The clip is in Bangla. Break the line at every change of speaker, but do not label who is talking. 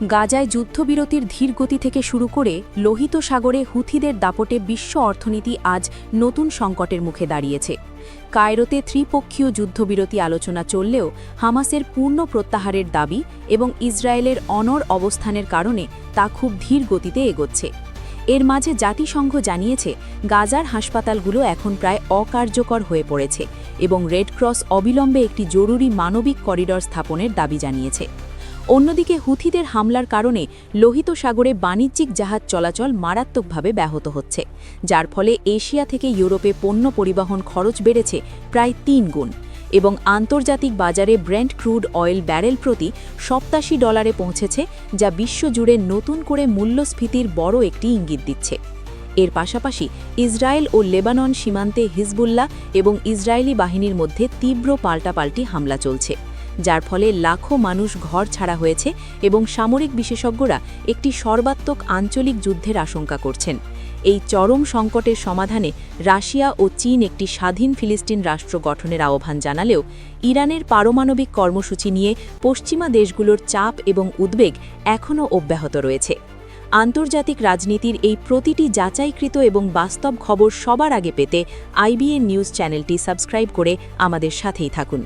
গাজায় যুদ্ধবিরতির ধীর গতি থেকে শুরু করে লোহিত সাগরে হুথিদের দাপটে বিশ্ব অর্থনীতি আজ নতুন সংকটের মুখে দাঁড়িয়েছে। কায়রোতে ত্রিপক্ষীয় যুদ্ধবিরতি আলোচনা চললেও হামাসের পূর্ণ প্রত্যাহারের দাবি এবং ইসরায়েলের অনড় অবস্থানের কারণে তা খুব ধীর গতিতে এগোচ্ছে। এর মাঝে জাতিসংঘ জানিয়েছে গাজার হাসপাতালগুলো এখন প্রায় অকার্যকর হয়ে পড়েছে এবং রেড ক্রস অবিলম্বে একটি জরুরি মানবিক করিডর স্থাপনের দাবি জানিয়েছে। অন্যদিকে হুথিদের হামলার কারণে লোহিত সাগরে বাণিজ্যিক জাহাজ চলাচল মারাত্মকভাবে ব্যাহত হচ্ছে, যার ফলে এশিয়া থেকে ইউরোপে পণ্য পরিবহন খরচ বেড়েছে প্রায় ৩ গুণ এবং আন্তর্জাতিক বাজারে ব্রেন্ট ক্রুড অয়েল ব্যারেল প্রতি $87 পৌঁছেছে, যা বিশ্বজুড়ে নতুন করে মূল্যস্ফীতির বড় একটি ইঙ্গিত দিচ্ছে। এর পাশাপাশি ইসরায়েল ও লেবানন সীমান্তে হিজবুল্লাহ এবং ইসরায়েলি বাহিনীর মধ্যে তীব্র পাল্টাপাল্টি হামলা চলছে, যার ফলে লাখো মানুষ ঘর ছাড়া হয়েছে এবং সামরিক বিশেষজ্ঞরা একটি সর্বাত্মক আঞ্চলিক যুদ্ধের আশঙ্কা করছেন। এই চরম সংকটের সমাধানে রাশিয়া ও চীন একটি স্বাধীন ফিলিস্তিন রাষ্ট্র গঠনের আহ্বান জানালেও ইরানের পারমাণবিক কর্মসূচি নিয়ে পশ্চিমা দেশগুলোর চাপ এবং উদ্বেগ এখনও অব্যাহত রয়েছে। আন্তর্জাতিক রাজনীতির এই প্রতিটি যাচাইকৃত এবং বাস্তব খবর সবার আগে পেতে IBN নিউজ চ্যানেলটি সাবস্ক্রাইব করে আমাদের সাথেই থাকুন।